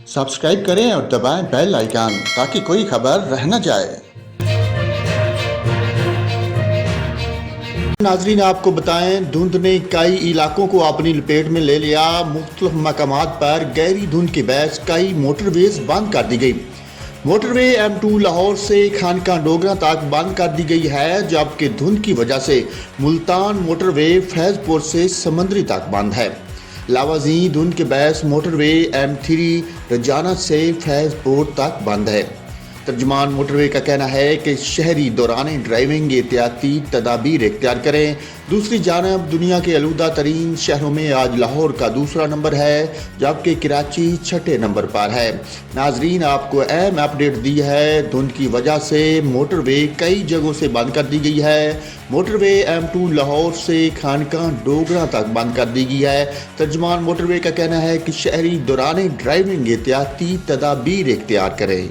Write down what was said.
Subscribe करें और दबाएं बेल आइकन ताकि कोई खबर रह न जाए। नाजरीन, आपको बताएं, धुंध ने कई इलाकों को अपनी लपेट में ले लिया। मुख्तलिफ मकामात पर गहरी धुंध के बायस कई मोटरवेज बंद कर दी गई। मोटरवे M2 लाहौर से खानका डोगरा तक बंद कर दी गई है, जबकि धुंध की वजह से मुल्तान मोटरवे फैजपुर से समंदरी तक बंद है। लावाजी धुंध के बायस मोटरवे M3 रजाना से फैजपुर तक बंद है। तर्जुमान मोटरवे का कहना है कि शहरी दौरान ड्राइविंग एहतियाती तदाबीर इख्तियार करें। दूसरी जानब दुनिया के आलूदा तरीन शहरों में आज लाहौर का दूसरा नंबर है, जबकि कराची छठे नंबर पर है। नाजरीन, आपको अहम अपडेट दी है। धुंध की वजह से मोटरवे कई जगहों से बंद कर दी गई है। मोटरवे M2 लाहौर से खानका डोगरा तक बंद कर दी गई है। तर्जुमान मोटरवे का कहना है कि शहरी दौरान ड्राइविंग एहतियाती तदाबीर इख्तियार करें।